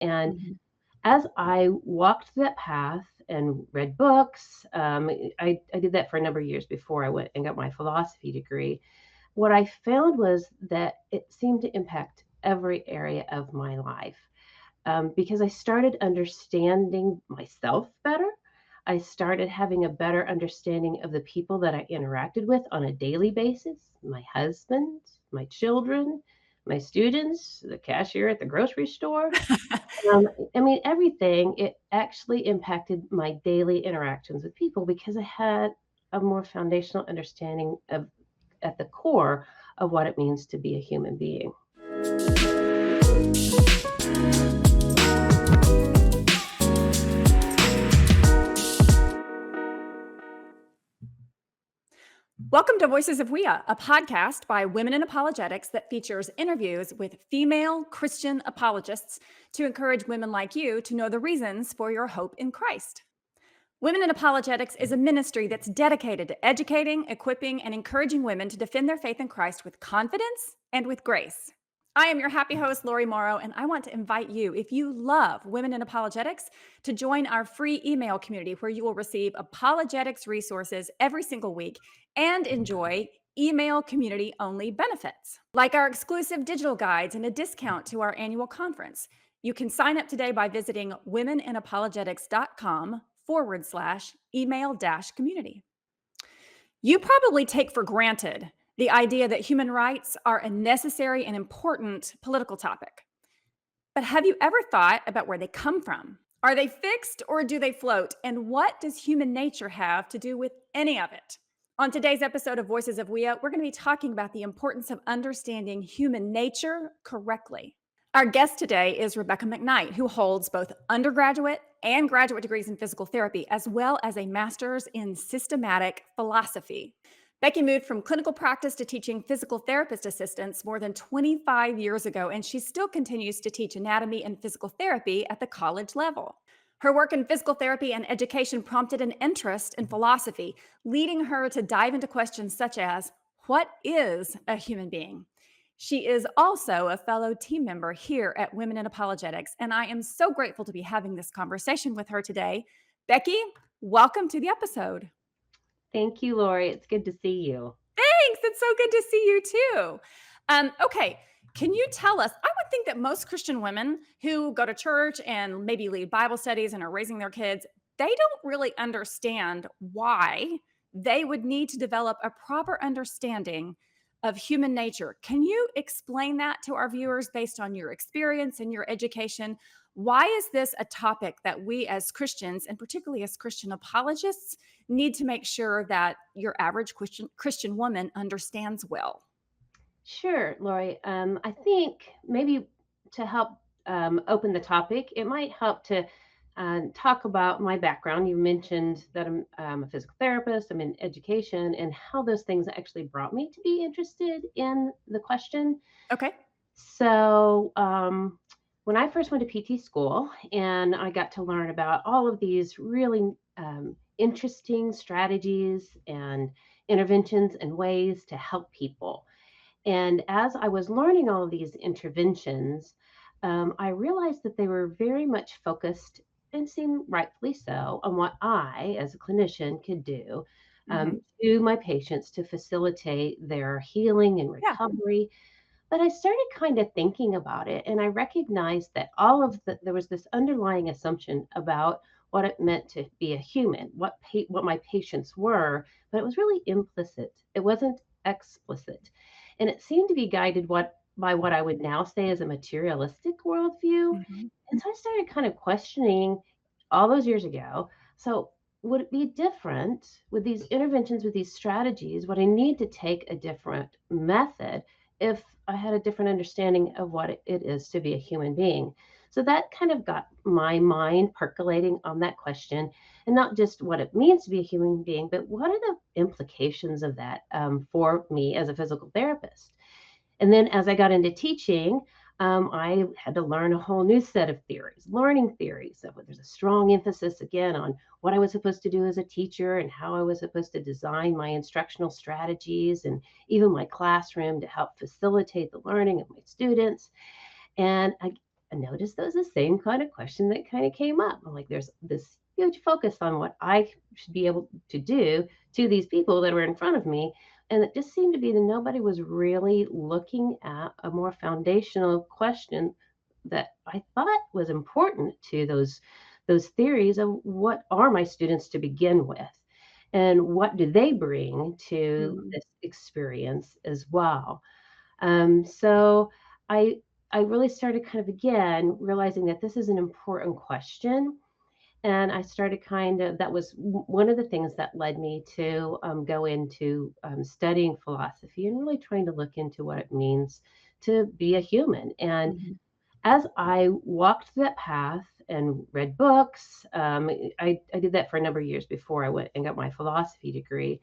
And Mhm. as I walked that path and read books, I did that for a number of years before I went and got my philosophy degree. What I found was that it seemed to impact every area of my life, because I started understanding myself better. I started having a better understanding of the people that I interacted with on a daily basis, my husband, my children, my students, the cashier at the grocery store. Um, I mean, everything. It actually impacted my daily interactions with people because I had a more foundational understanding of, at the core, of what it means to be a human being. Welcome to Voices of WIA, a podcast by Women in Apologetics that features interviews with female Christian apologists to encourage women like you to know the reasons for your hope in Christ. Women in Apologetics is a ministry that's dedicated to educating, equipping, and encouraging women to defend their faith in Christ with confidence and with grace. I am your happy host, Lori Morrow, and I want to invite you, if you love Women in Apologetics, to join our free email community where you will receive apologetics resources every single week and enjoy email community only benefits, like our exclusive digital guides and a discount to our annual conference. You can sign up today by visiting womeninapologetics.com/email-community. You probably take for granted the idea that human rights are a necessary and important political topic. But have you ever thought about where they come from? Are they fixed or do they float? And what does human nature have to do with any of it? On today's episode of Voices of WIA, we're going to be talking about the importance of understanding human nature correctly. Our guest today is Rebecca McKnight, who holds both undergraduate and graduate degrees in physical therapy, as well as a master's in systematic philosophy. Becky moved from clinical practice to teaching physical therapist assistants more than 25 years ago, and she still continues to teach anatomy and physical therapy at the college level. Her work in physical therapy and education prompted an interest in philosophy, leading her to dive into questions such as, what is a human being? She is also a fellow team member here at Women in Apologetics, and I am so grateful to be having this conversation with her today. Becky, welcome to the episode. Thank you, Lori. It's good to see you. Thanks. It's so good to see you too. Okay. Can you tell us? I would think that most Christian women who go to church and maybe lead Bible studies and are raising their kids, they don't really understand why they would need to develop a proper understanding of human nature. Can you explain that to our viewers based on your experience and your education? Why is this a topic that we as Christians, and particularly as Christian apologists, need to make sure that your average Christian woman understands well? Sure, Lori. I think maybe to help open the topic, it might help to talk about my background. You mentioned that I'm a physical therapist, I'm in education, and how those things actually brought me to be interested in the question. Okay. So, when I first went to PT school and I got to learn about all of these really interesting strategies and interventions and ways to help people. And as I was learning all of these interventions, I realized that they were very much focused, and seemed rightfully so, on what I, as a clinician, could do Hmm. to my patients to facilitate their healing and Yeah. recovery. But I started kind of thinking about it, and I recognized that all of there was this underlying assumption about what it meant to be a human, what my patients were, but it was really implicit. It wasn't explicit, and it seemed to be guided by what I would now say is a materialistic worldview. Hmm. And so I started kind of questioning all those years ago. So would it be different with these interventions, with these strategies? Would I need to take a different method if I had a different understanding of what it is to be a human being? So that kind of got my mind percolating on that question, and not just what it means to be a human being, but what are the implications of that for me as a physical therapist? And then as I got into teaching, I had to learn a whole new set of theories, learning theories. So there's a strong emphasis again on what I was supposed to do as a teacher and how I was supposed to design my instructional strategies and even my classroom to help facilitate the learning of my students. And I noticed that was the same kind of question that kind of came up. I'm like, there's this huge focus on what I should be able to do to these people that were in front of me. And it just seemed to be that nobody was really looking at a more foundational question that I thought was important to those theories of what are my students to begin with and what do they bring to Mhm. this experience as well. So I I really started kind of again realizing that this is an important question. And I started kind of, that was one of the things that led me to go into studying philosophy and really trying to look into what it means to be a human. And Mhm. as I walked that path and read books, I did that for a number of years before I went and got my philosophy degree.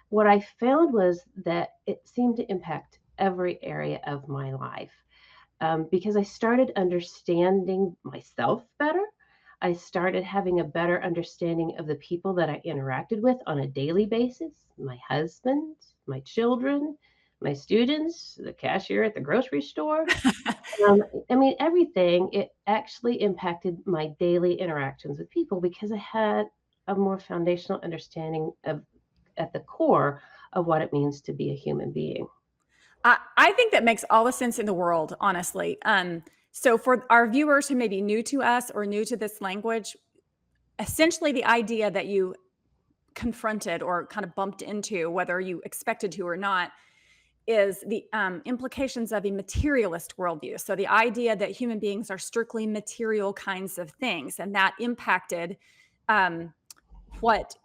What I found was that it seemed to impact every area of my life because I started understanding myself better. I started having a better understanding of the people that I interacted with on a daily basis, my husband, my children, my students, the cashier at the grocery store. Um, I mean, everything, it actually impacted my daily interactions with people because I had a more foundational understanding of, at the core, of what it means to be a human being. I think that makes all the sense in the world, honestly. So for our viewers who may be new to us or new to this language, essentially the idea that you confronted or kind of bumped into, whether you expected to or not, is the implications of a materialist worldview. So the idea that human beings are strictly material kinds of things, and that impacted um, what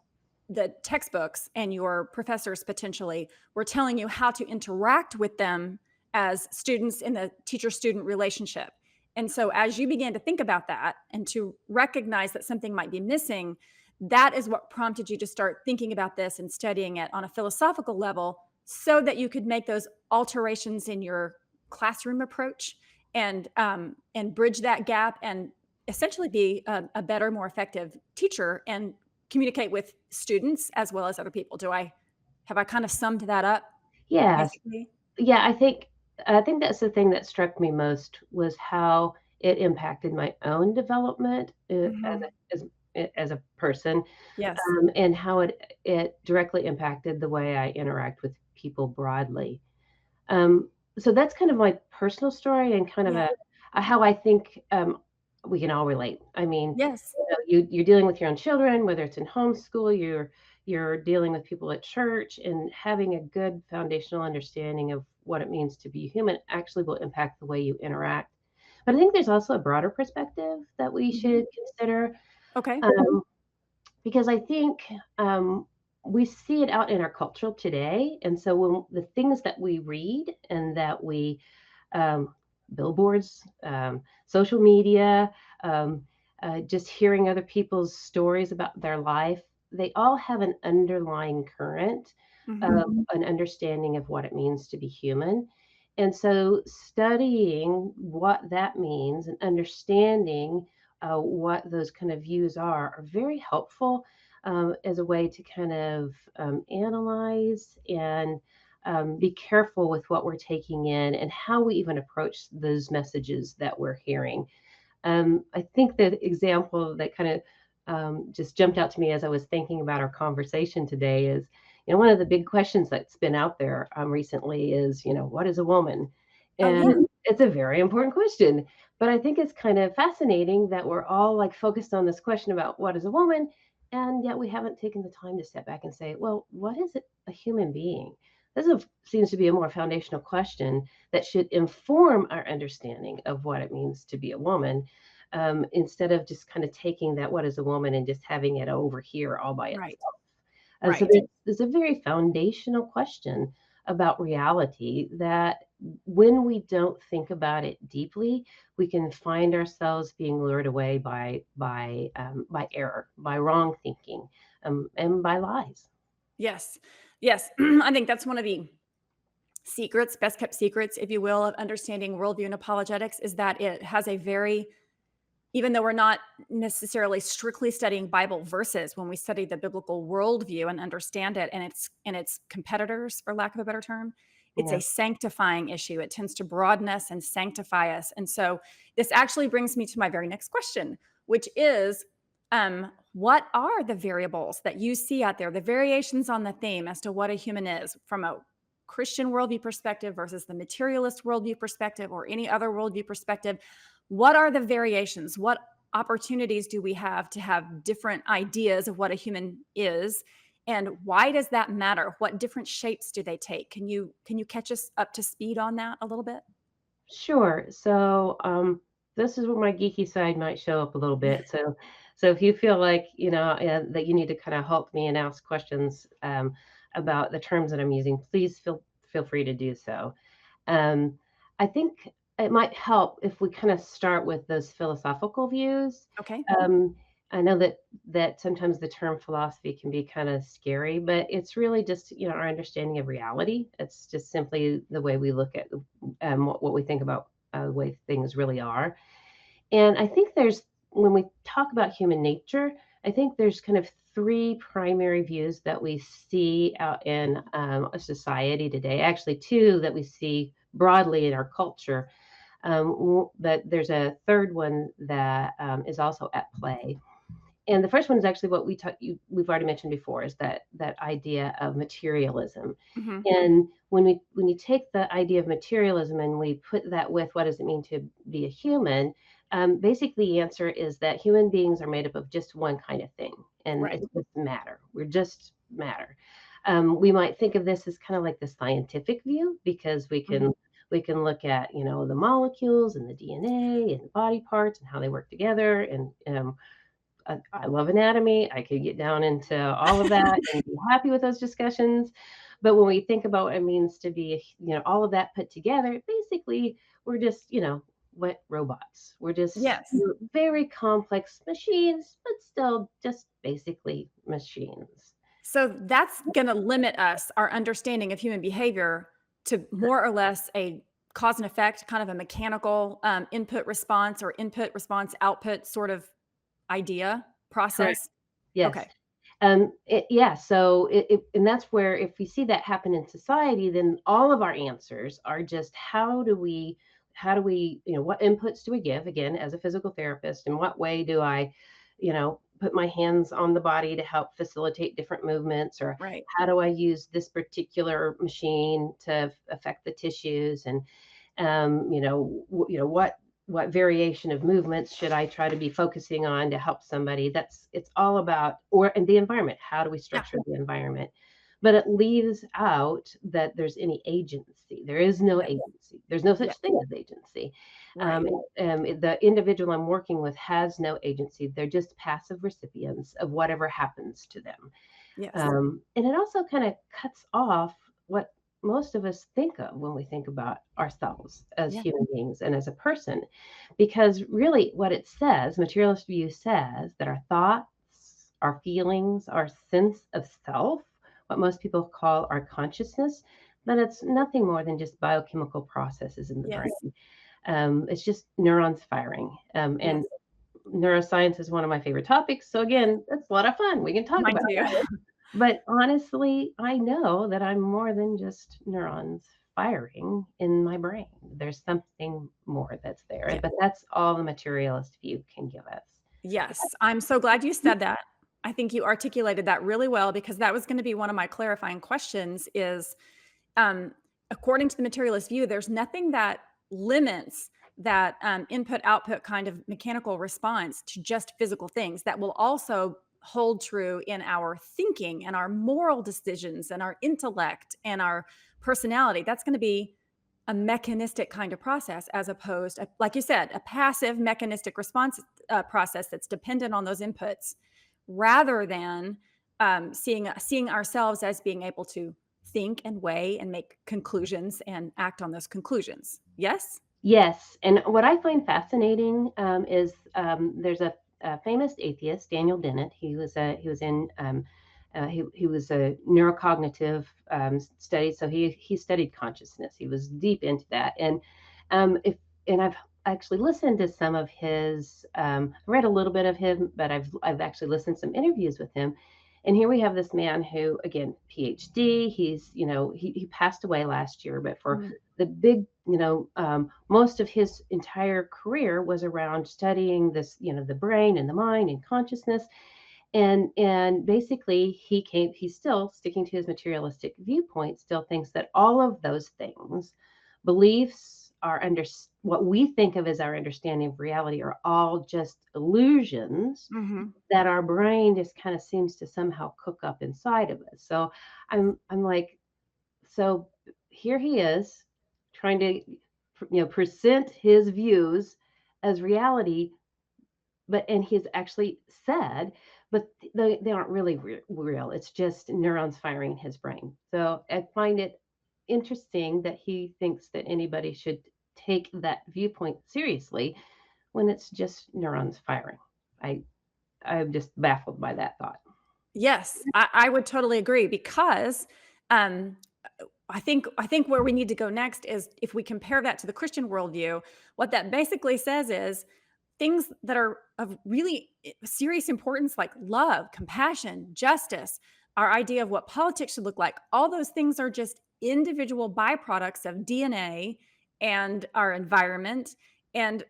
the textbooks and your professors potentially were telling you how to interact with them as students in the teacher student relationship. And so, as you began to think about that and to recognize that something might be missing, that is what prompted you to start thinking about this and studying it on a philosophical level so that you could make those alterations in your classroom approach and bridge that gap and essentially be a better, more effective teacher and communicate with students as well as other people. Do I have I kind of summed that up Yes. basically? Yeah, I think that's the thing that struck me most was how it impacted my own development Mhm. as a person, Yes. and how it directly impacted the way I interact with people broadly. So that's kind of my personal story and kind of Yeah. a how I think we can all relate. I mean, Yes. you're dealing with your own children, whether it's in homeschool, you're dealing with people at church, and having a good foundational understanding of what it means to be human actually will impact the way you interact. But I think there's also a broader perspective that we Mhm. should consider. Okay. Um, because I think we see it out in our culture today. And so when the things that we read and that we, um, billboards, social media, um, just hearing other people's stories about their life, they all have an underlying current of Mhm. an understanding of what it means to be human. And so studying what that means and understanding what those kind of views are very helpful as a way to kind of analyze and be careful with what we're taking in and how we even approach those messages that we're hearing. I think the example that kind of just jumped out to me as I was thinking about our conversation today is, one of the big questions that's been out there recently is, what is a woman? Oh, And yeah. it's a very important question. But I think it's kind of fascinating that we're all like focused on this question about what is a woman, and yet we haven't taken the time to step back and say, well, what is it, a human being? Seems to be a more foundational question that should inform our understanding of what it means to be a woman, instead of just kind of taking that what is a woman and just having it over here all by Right. itself. So Right. there's a very foundational question about reality that when we don't think about it deeply, we can find ourselves being lured away by error, by wrong thinking, and by lies. Yes. Yes. I think that's one of the secrets, best kept secrets, if you will, of understanding worldview and apologetics is that it has a very even though we're not necessarily strictly studying Bible verses, when we study the biblical worldview and understand it and its competitors, for lack of a better term, It's a Yeah. sanctifying issue. It tends to broaden us and sanctify us. And so this actually brings me to my very next question, which is what are the variables that you see out there, the variations on the theme as to what a human is from a Christian worldview perspective versus the materialist worldview perspective or any other worldview perspective? What are the variations? What opportunities do we have to have different ideas of what a human is? And why does that matter? What different shapes do they take? Can you catch us up to speed on that a little bit? Sure. So, this is where my geeky side might show up a little bit. So if you feel like, that you need to kind of help me and ask questions about the terms that I'm using, please feel free to do so. Um, I think it might help if we kind of start with those philosophical views. Okay. Um, I know that sometimes the term philosophy can be kind of scary, but it's really just our understanding of reality. It's just simply the way we look at what we think about the way things really are. And I think there's when we talk about human nature, I think there's kind of three primary views that we see out in a society today. Actually, two that we see broadly in our culture. But there's a third one that is also at play. And the first one is actually what we've already mentioned before is that idea of materialism. Hmm. And when you take the idea of materialism and we put that with what does it mean to be a human, basically the answer is that human beings are made up of just one kind of thing, and Right. it's just matter. We're just matter. We might think of this as kind of like the scientific view because Hmm. we can look at the molecules and the DNA and the body parts and how they work together and I love anatomy. I could get down into all of that and be happy with those discussions. But when we think about what it means to be, all of that put together, basically, we're just, what robots. Yes. We're very complex machines, but still just basically machines. So that's going to limit us, our understanding of human behavior, to more or less a cause and effect, kind of a mechanical input response or input response output sort of idea Correct. process. Yes. Okay. Yeah, so and that's where if we see that happen in society, then all of our answers are just how do we, what inputs do we give again as a physical therapist? In what way do I, put my hands on the body to help facilitate different movements, or Right. how do I use this particular machine to affect the tissues? And what variation of movements should I try to be focusing on to help somebody? It's all about or and the environment. How do we Yeah. structure the environment? But it leaves out that there's any agency. There is no Yeah. agency. There's no Yeah. such thing as agency. Right. The individual I'm working with has no agency. They're just passive recipients of whatever happens to them. Yes. And it also kind of cuts off what most of us think of when we think about ourselves as Yeah. human beings and as a person. Because really, what it says, materialist view says that our thoughts, our feelings, our sense of self, what most people call our consciousness, that it's nothing more than just biochemical processes in the brain. Yes. It's just neurons firing. Yes. And neuroscience is one of my favorite topics. So again, that's a lot of fun. We can talk Mine about too. that. But honestly, I know that I'm more than just neurons firing in my brain. There's something more that's there. Yeah. But that's all the materialist view can give us. Yes. I'm so glad you said that. I think you articulated that really well because that was going to be one of my clarifying questions is um, according to the materialist view, there's nothing that limits that input output kind of mechanical response to just physical things that will also hold true in our thinking and our moral decisions and our intellect and our personality. That's going to be a mechanistic kind of process as opposed to, like you said, a passive mechanistic response process that's dependent on those inputs rather than seeing ourselves as being able to think and weigh and make conclusions and act on those conclusions. Yes? Yes, and what I find fascinating is there's a famous atheist, Daniel Dennett. He was in he was a neurocognitive study, so he studied consciousness. He was deep into that, and if and I've actually listened to some of his. I read a little bit of him, but I've actually listened to some interviews with him, And here we have this man who, again, PhD, he passed away last year, but for Mm. the big, most of his entire career was around studying this, the brain and the mind and consciousness. And basically he's still sticking to his materialistic viewpoint, still thinks that all of those things, beliefs, are under what we think of as our understanding of reality, are all just illusions Mhm. that our brain just kind of seems to somehow cook up inside of us. So I'm like, so here he is trying to present his views as reality, but and he's actually said, but they aren't really real. It's just neurons firing in his brain. So I find it interesting that he thinks that anybody should take that viewpoint seriously when it's just neurons firing. I I'm just baffled by that thought. Yes, I would totally agree because, um, I think where we need to go next is if we compare that to the Christian worldview, what that basically says is things that are of really serious importance, like love, compassion, justice, our idea of what politics should look like, all those things are just individual byproducts of DNA and our environment. And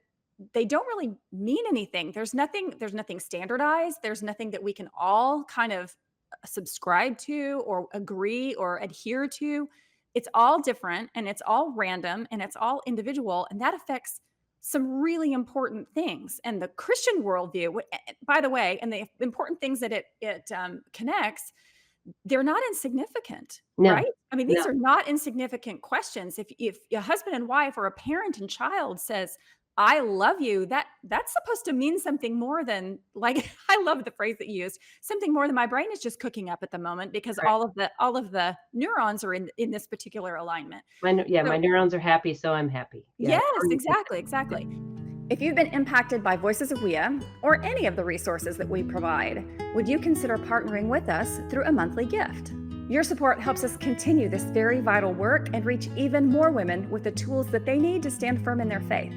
they don't really mean anything. There's nothing standardized. There's nothing that we can all kind of subscribe to or agree or adhere to. It's all different and it's all random and it's all individual. And that affects some really important things. And the Christian worldview, by the way, and the important things that it connects, they're not insignificant, No, right? I mean, these no, are not insignificant questions. If a husband and wife or a parent and child says, "I love you," that's supposed to mean something more than like I love the phrase that you used, something more than my brain is just cooking up at the moment because correct. all of the neurons are in this particular alignment. Yeah, my So, neurons are happy, so I'm happy. Yeah. yes, exactly, exactly. If you've been impacted by Voices of WIA or any of the resources that we provide, would you consider partnering with us through a monthly gift? Your support helps us continue this very vital work and reach even more women with the tools that they need to stand firm in their faith.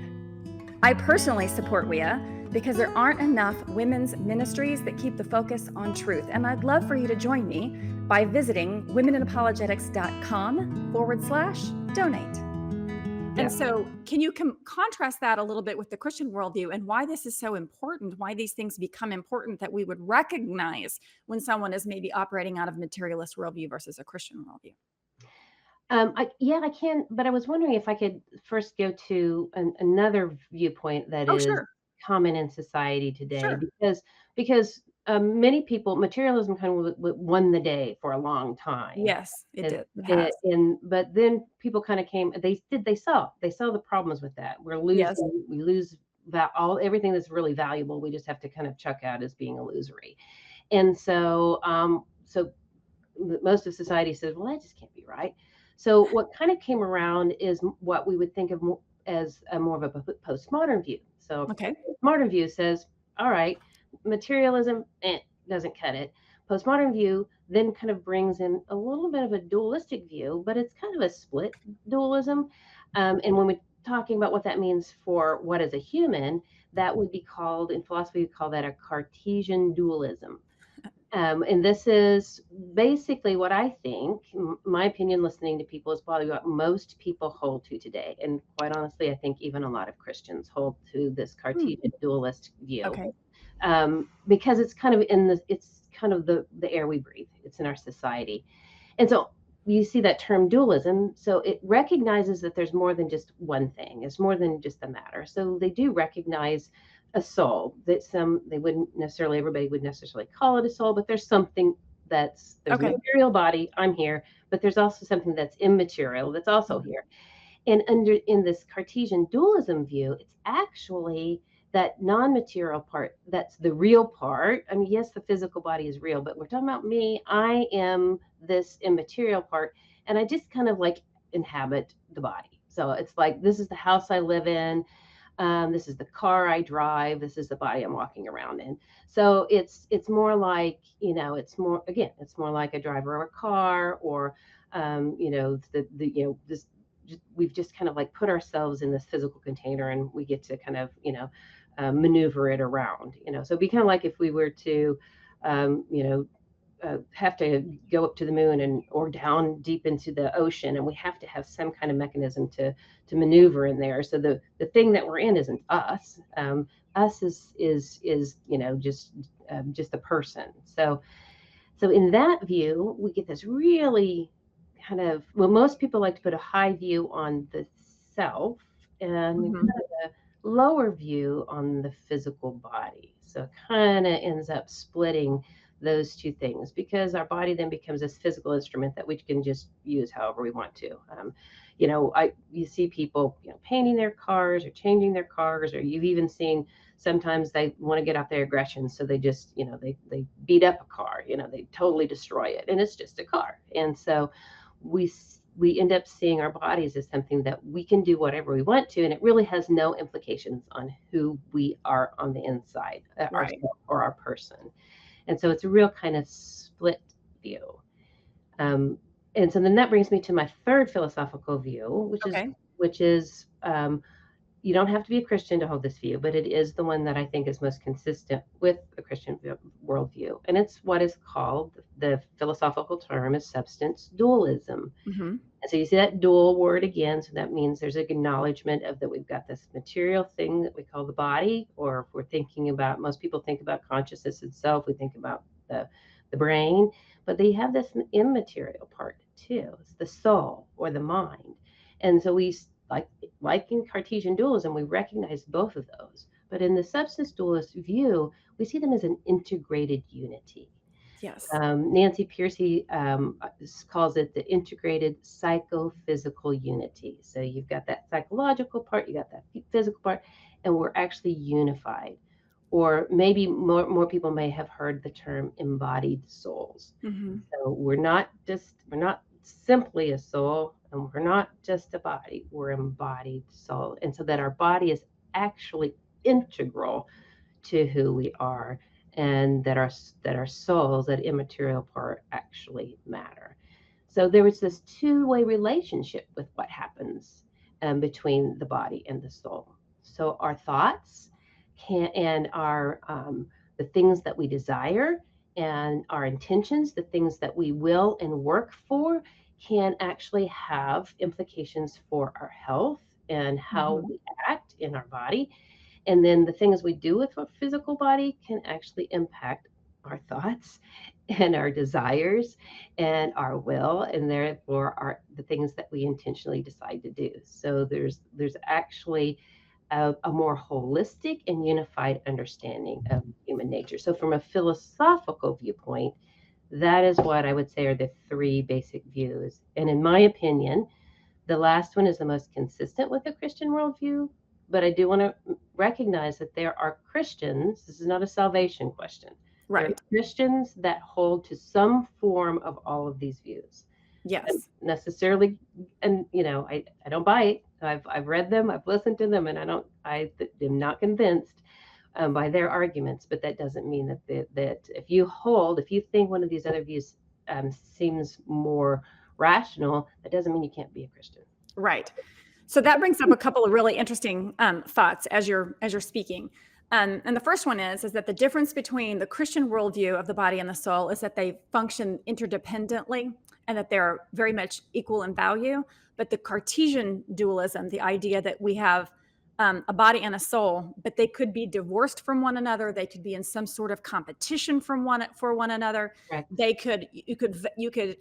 I personally support WIA because there aren't enough women's ministries that keep the focus on truth, and I'd love for you to join me by visiting womeninapologetics.com/donate. Yeah. And so, can you contrast that a little bit with the Christian worldview and why this is so important? Why these things become important that we would recognize when someone is maybe operating out of materialist worldview versus a Christian worldview? I can, but I was wondering if I could first go to another viewpoint that Oh, is sure, common in society today, sure. because many people, materialism kind of won the day for a long time. Yes, it And, did. It has. but then people kind of came, they saw the problems with that. Yes. We lose all everything that's really valuable. We just have to kind of chuck out as being illusory. And so most of society says, well, that just can't be right. So what kind of came around is what we would think of as more of a postmodern view. So Okay. modern view says, all right, materialism doesn't cut it. Postmodern view then kind of brings in a little bit of a dualistic view, but it's kind of a split dualism. And when we're talking about what that means for what is a human, that would be called, in philosophy, we call that a Cartesian dualism. And this is basically what I think, my opinion, listening to people, is probably what most people hold to today. And quite honestly, I think even a lot of Christians hold to this Hmm. Cartesian dualist view, Okay. because it's kind of the air we breathe. It's in our society. And so you see that term dualism. So it recognizes that there's more than just one thing. It's more than just a matter. So they do recognize a soul. They wouldn't necessarily, everybody would necessarily call it a soul, but there's a Okay. material body, I'm here, but there's also something that's immaterial that's also Mhm. here. And in this Cartesian dualism view, it's actually that non-material part that's the real part. I mean, yes, the physical body is real, but we're talking about me. I am this immaterial part, and I just kind of like inhabit the body. So it's like this is the house I live in. This is the car I drive. This is the body I'm walking around in. So it's more like, it's more like a driver of a car, or this, we've just kind of like put ourselves in this physical container, and we get to kind of maneuver it around. So it'd be kind of like if we were to um, you know have to go up to the moon and or down deep into the ocean, and we have to have some kind of mechanism to maneuver in there. So the thing that we're in isn't us. Us is just a person. So in that view, we get this really kind of, well, most people like to put a high view on the self and Mhm. kind of a lower view on the physical body. So it kind of ends up splitting those two things because our body then becomes this physical instrument that we can just use however we want to. You see people, painting their cars or changing their cars, or you've even seen sometimes they want to get out their aggression, so they just they beat up a car, they totally destroy it, and it's just a car. And so we we end up seeing our bodies as something that we can do whatever we want to, and it really has no implications on who we are on the inside, Right. ourselves or our person. And so it's a real kind of split view. um, and so then that brings me to my third philosophical view, Okay. which is you don't have to be a Christian to hold this view, but it is the one that I think is most consistent with a Christian worldview. And it's what is called, the philosophical term is substance dualism. Mhm. And so you see that dual word again. So that means there's an acknowledgement of that we've got this material thing that we call the body, or if we're thinking about, most people think about consciousness itself, we think about the brain, but they have this immaterial part too. It's the soul or the mind. And so like in Cartesian dualism, we recognize both of those. But in the substance dualist view, we see them as an integrated unity. Yes. Nancy Pearcey calls it the integrated psychophysical unity. So you've got that psychological part, you got that physical part, and we're actually unified. Or maybe more people may have heard the term embodied souls. Mhm. So we're not simply a soul, and we're not just a body, we're embodied soul. And so that our body is actually integral to who we are, and that our souls, that immaterial part, actually matter. So there was this two-way relationship with what happens between the body and the soul. So our thoughts can and our the things that we desire and our intentions, the things that we will and work for, can actually have implications for our health and how Mhm. we act in our body. And then the things we do with our physical body can actually impact our thoughts and our desires and our will, and therefore the things that we intentionally decide to do. So there's actually a more holistic and unified understanding of human nature. So from a philosophical viewpoint, that is what I would say are the three basic views. And in my opinion, the last one is the most consistent with the Christian worldview, but I do want to recognize that there are Christians, this is not a salvation question. There are Right. Christians that hold to some form of all of these views. Yes. Necessarily, and I don't bite. I've read them, I've listened to them, and I am not convinced by their arguments. But that doesn't mean that if you think one of these other views seems more rational, that doesn't mean you can't be a Christian. Right. So that brings up a couple of really interesting thoughts as you're speaking. And the first one is that the difference between the Christian worldview of the body and the soul is that they function interdependently and that they're very much equal in value. But the Cartesian dualism, the idea that we have a body and a soul, but they could be divorced from one another, they could be in some sort of competition for one another. Correct. You could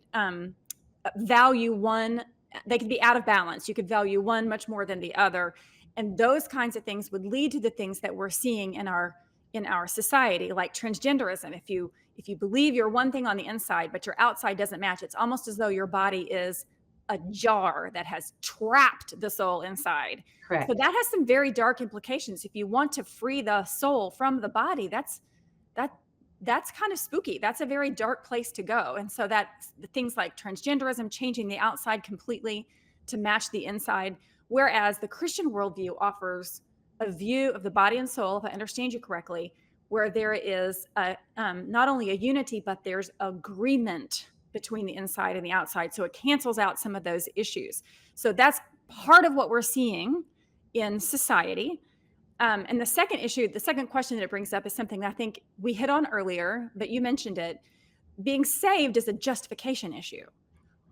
value one, they could be out of balance. You could value one much more than the other. And those kinds of things would lead to the things that we're seeing in our society, like transgenderism. If you believe you're one thing on the inside, but your outside doesn't match, it's almost as though your body is a jar that has trapped the soul inside. So Correct. that has some very dark implications. If you want to free the soul from the body, that that's kind of spooky. That's a very dark place to go. And so that things like transgenderism, changing the outside completely to match the inside, whereas the Christian worldview offers a view of the body and soul, if I understand you correctly, where there is not only a unity, but there's agreement between the inside and the outside. So it cancels out some of those issues. So that's part of what we're seeing in society. And the second question that it brings up is something that I think we hit on earlier, but you mentioned it. being saved is a justification issue.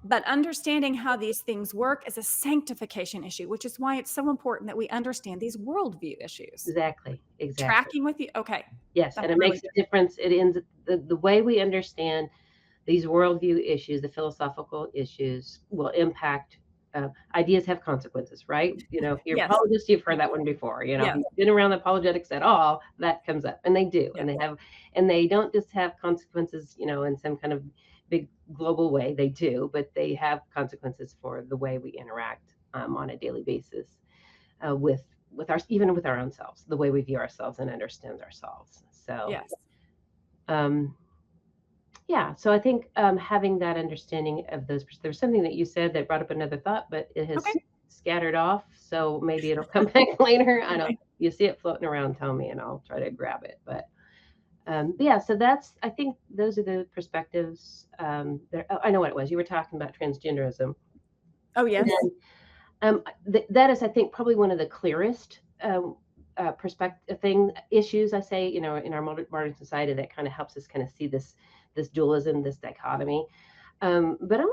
But understanding how these things work is a sanctification issue, which is why it's so important that we understand these worldview issues. Exactly, exactly. Tracking with you? Okay. Yes, That's and it really makes a good. difference. It ends the way we understand these worldview issues, the philosophical issues, will impact. Ideas have consequences, right? If you're an Yes. apologist, you've heard Yes. that one before. If Yes. you've been around apologetics at all, that comes up, and they do, and Yes. they have, and they don't just have consequences, in some kind of big global way. They do, but they have consequences for the way we interact on a daily basis with our even with our own selves, the way we view ourselves and understand ourselves. So Yes. um, yeah, so I think having that understanding of those, there's something that you said that brought up another thought, but it has Okay. scattered off. So maybe it'll come back later. I don't. Okay. You see it floating around, tell me, and I'll try to grab it. But yeah, so I think those are the perspectives. There. Oh, I know what it was. You were talking about transgenderism, Oh, yes. and that is, I think, probably one of the clearest perspective issues. I say, in our modern society, that kind of helps us kind of see this dualism, this dichotomy. But I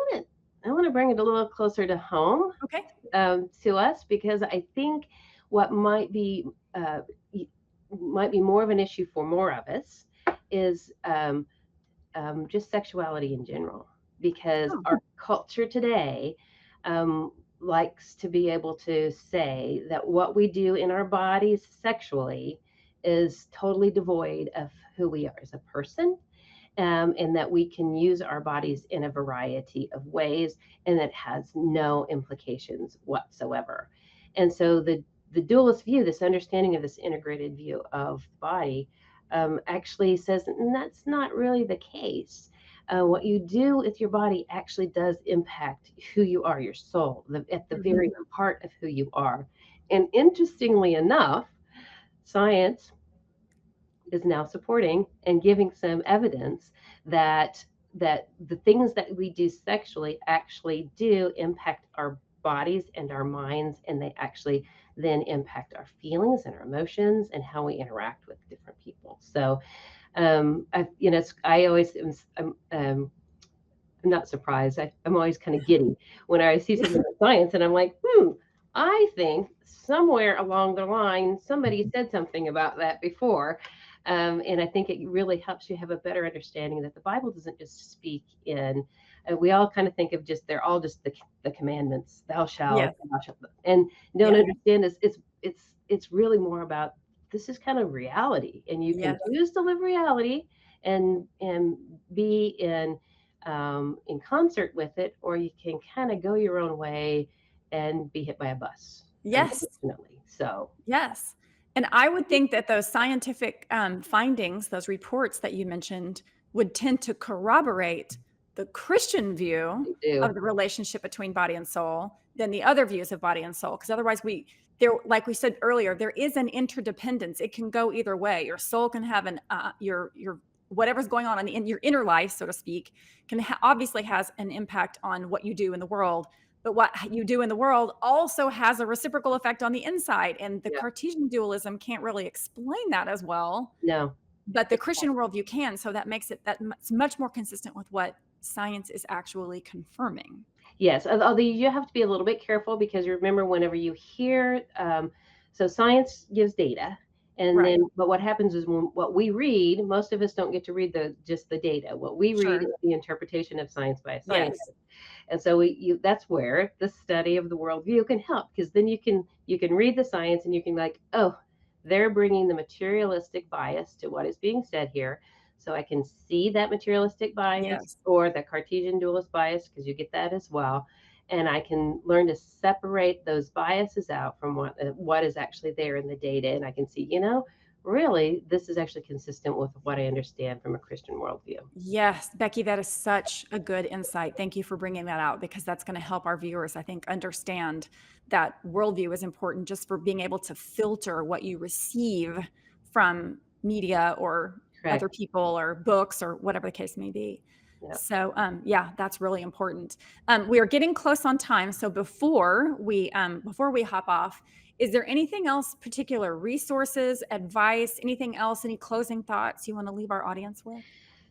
want to bring it a little closer to home Okay. to us because I think what uh, might be more of an issue for more of us is just sexuality in general, because Oh. our culture today um, likes to be able to say that what we do in our bodies sexually is totally devoid of who we are as a person, and that we can use our bodies in a variety of ways, and that has no implications whatsoever. And so the dualist view, this understanding of this integrated view of the body, actually says that's not really the case. What you do with your body actually does impact who you are, your soul, at the very Mhm. heart of who you are. And interestingly enough, science is now supporting and giving some evidence that the things that we do sexually actually do impact our bodies and our minds, and they actually then impact our feelings and our emotions and how we interact with different people. So I always I'm not surprised. I'm always kind of giddy when I see something in science, and I'm like, I think somewhere along the line somebody said something about that before. And I think it really helps you have a better understanding that the Bible doesn't just speak in. We all kind of think of just they're all just the commandments, Yes. thou shalt, and don't Yes. understand this. It's really more about this is kind of reality, and you can Yes. choose to live reality and be in concert with it, or you can kind of go your own way and be hit by a bus, Yes. unfortunately. So Yes. And I would think that those scientific findings, those reports that you mentioned, would tend to corroborate the Christian view they do. of the relationship between body and soul than the other views of body and soul. Because otherwise, like we said earlier, there is an interdependence. It can go either way. Your soul can have your whatever's going on in your inner life, so to speak, obviously has an impact on what you do in the world, but what you do in the world also has a reciprocal effect on the inside. And the Yeah. Cartesian dualism can't really explain that as well, No. but the Christian worldview can. So that makes it's much more consistent with what science is actually confirming. Yes, although you have to be a little bit careful because you remember whenever you hear, so science gives data, and Right. then but what happens is when what we read, most of us don't get to read just the data. What we read Sure. is the interpretation of science by a Yes. scientist, and so that's where the study of the worldview can help because then you can read the science and you can like, oh, they're bringing the materialistic bias to what is being said here, so I can see that materialistic bias Yes. or the Cartesian dualist bias, because you get that as well. And I can learn to separate those biases out from what is actually there in the data. And I can see, really, this is actually consistent with what I understand from a Christian worldview. Yes, Becky, that is such a good insight. Thank you for bringing that out because that's going to help our viewers, I think, understand that worldview is important just for being able to filter what you receive from media or other Correct. people or books or whatever the case may be. Yeah. So, yeah, that's really important. We are getting close on time, so before we hop off, is there anything else, particular resources, advice, anything else, any closing thoughts you want to leave our audience with?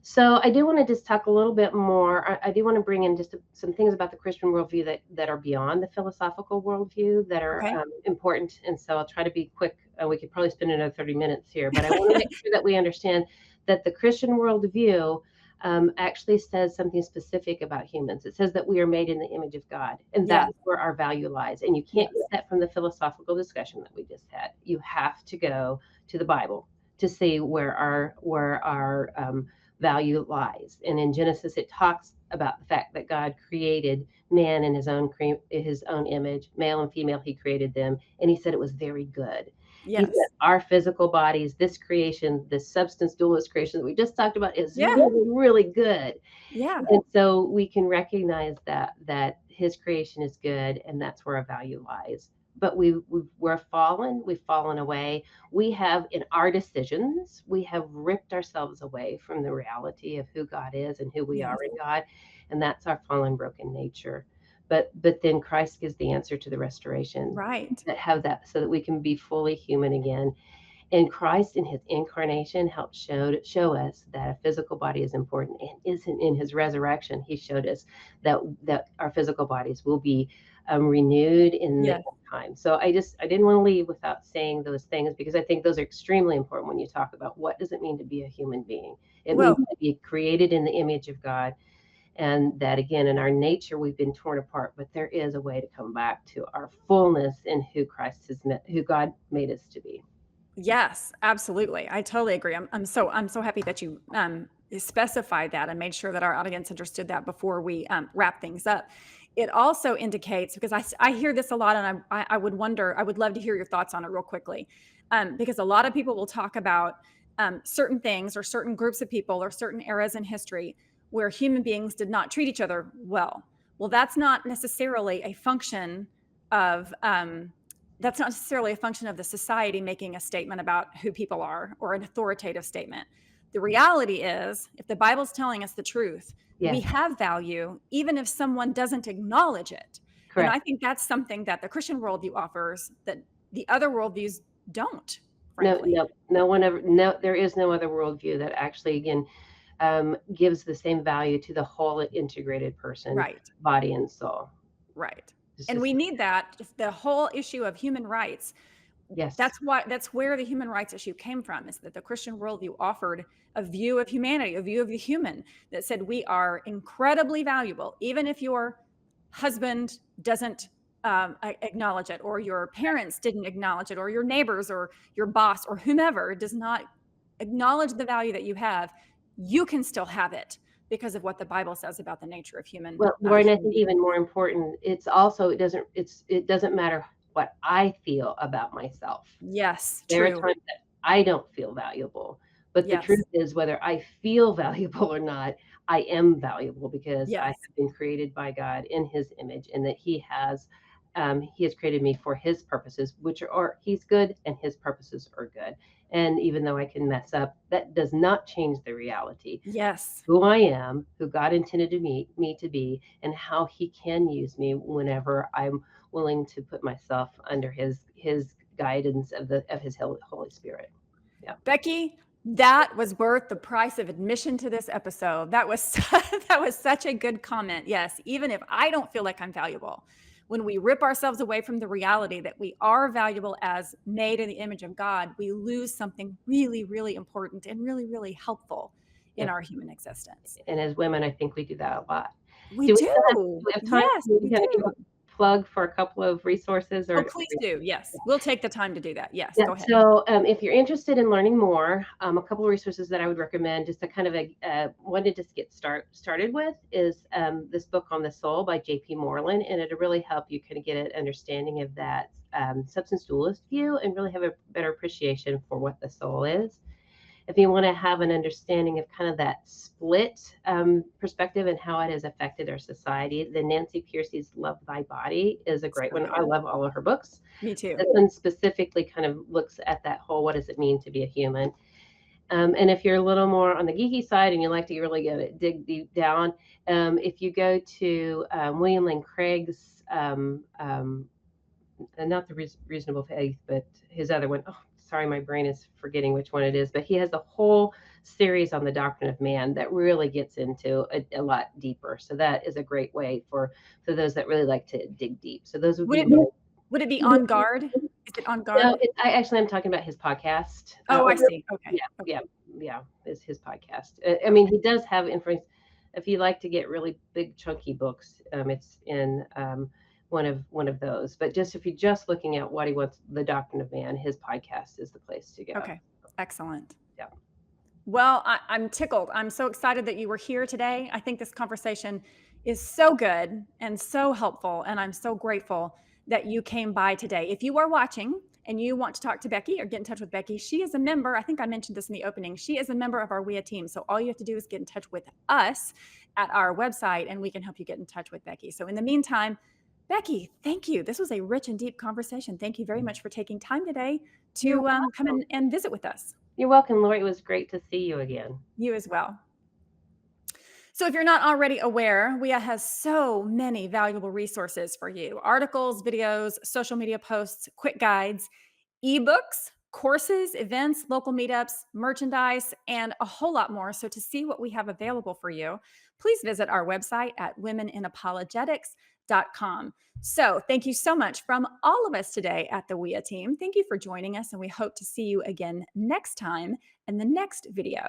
So I do want to just talk a little bit more. I do want to bring in just some things about the Christian worldview that are beyond the philosophical worldview that are Okay. important. And so I'll try to be quick. We could probably spend another 30 minutes here, but I want to make sure that we understand that the Christian worldview actually says something specific about humans. It says that we are made in the image of God, and Yeah. that's where our value lies. And you can't get Yes. that from the philosophical discussion that we just had. You have to go to the Bible to see where our value lies. And in Genesis, it talks about the fact that God created man in his own image, male and female. He created them, and He said it was very good. He said Yes. our physical bodies, this creation, this substance dualist creation that we just talked about, is Yeah. really, really good. Yeah. And so we can recognize that His creation is good, and that's where our value lies. But we're fallen. We've fallen away. We have, in our decisions, we have ripped ourselves away from the reality of who God is and who we are Yes. in God, and that's our fallen, broken nature. But then Christ gives the answer to the restoration Right. that have that, so that we can be fully human again. And Christ in His incarnation helped show us that a physical body is important, and isn't in His resurrection. He showed us that our physical bodies will be renewed in the Yes. end time. So I didn't want to leave without saying those things, because I think those are extremely important when you talk about what does it mean to be a human being. It means Well, to be created in the image of God, and that again in our nature we've been torn apart, but there is a way to come back to our fullness in who God made us to be. yes, absolutely. I totally agree. I'm so happy that you specified that and made sure that our audience understood that before we wrap things up. It also indicates, because I hear this a lot, and I would wonder, I would love to hear your thoughts on it real quickly, because a lot of people will talk about certain things or certain groups of people or certain eras in history where human beings did not treat each other well. Well, of that's not necessarily a function of the society making a statement about who people are or an authoritative statement. The reality is, if the Bible's telling us the truth, we Yes, have value even if someone doesn't acknowledge it. And I correct. think that's something that the Christian worldview offers that the other worldviews don't, No, frankly. no, no one ever. No, there is no other worldview that actually, again, gives the same value to the whole integrated person, Right. body and soul. Right. It's And just we need that. The whole issue of human rights, yes, that's where the human rights issue came from, is that the Christian worldview offered a view of humanity, a view of the human, that said we are incredibly valuable, even if your husband doesn't acknowledge it, or your parents didn't acknowledge it, or your neighbors, or your boss, or whomever does not acknowledge the value that you have. You can still have it because of what the Bible says about the nature of well, Lauren, I human think even beings. more important, it's also it doesn't matter what I feel about myself. Yes, There are true. times that I don't feel valuable, but the Yes, truth is, whether I feel valuable or not, I am valuable, because I yes, have been created by God in His image, and that He has created me for His purposes, which are He's good, and His purposes are good. And even though I can mess up, that does not change the reality yes. who I am, who God intended me to be, and how He can use me whenever I'm willing to put myself under His guidance of His Holy Spirit. Yeah. Becky, that was worth the price of admission to this episode. That was that was such a good comment. Yes, even if I don't feel like I'm valuable, when we rip ourselves away from the reality that we are valuable as made in the image of God, we lose something really, really important and really, really helpful in Yep. our human existence. And as women, I think we do that a lot. We Do do. we have time Yes, to we kind of give do. a plug for a couple of resources Oh, or please do. Yes. We'll take the time to do that. Yes, yeah, go ahead. so if you're interested in learning more, a couple of resources that I would recommend, just to kind of one to just get started with, is this book on the soul by J.P. Moreland, and it'll really help you kind of get an understanding of that substance dualist view, and really have a better appreciation for what the soul is. If you want to have an understanding of kind of that split perspective and how it has affected our society, then Nancy Pearcey's Love Thy Body is a great So one. I good. love all of her books. Me too. This one specifically kind of looks at that whole, what does it mean to be a human? And if you're a little more on the geeky side and you like to really dig deep down, if you go to William Lane Craig's, not the Reasonable Faith, but his other one. Oh, sorry, my brain is forgetting which one it is. But he has the whole series on the doctrine of man that really gets into a lot deeper. So that is a great way for those that really like to dig deep. So those would Would be it would it be my. On Guard? Is it On No, Guard? I actually am talking about his podcast. Oh, I Or see. Okay. yeah, Okay. yeah, yeah, is his podcast. I mean, Okay. he does have information. If you like to get really big chunky books, it's in one of those. But just if you're just looking at what he wants, the Doctrine of Man, his podcast is the place to go. Okay. Excellent. Yeah. Well, I'm tickled. I'm so excited that you were here today. I think this conversation is so good and so helpful. And I'm so grateful that you came by today. If you are watching and you want to talk to Becky or get in touch with Becky, she is a member. I think I mentioned this in the opening. She is a member of our WIA team. So all you have to do is get in touch with us at our website and we can help you get in touch with Becky. So in the meantime, Becky, thank you. This was a rich and deep conversation. Thank you very much for taking time today You're to come in and visit with us. You're welcome, Lori. It was great to see you again. You as well. So if you're not already aware, WIA has so many valuable resources for you: articles, videos, social media posts, quick guides, ebooks, courses, events, local meetups, merchandise, and a whole lot more. So to see what we have available for you, please visit our website at womeninapologetics.com. So thank you so much from all of us today at the WIA team. Thank you for joining us, and we hope to see you again next time in the next video.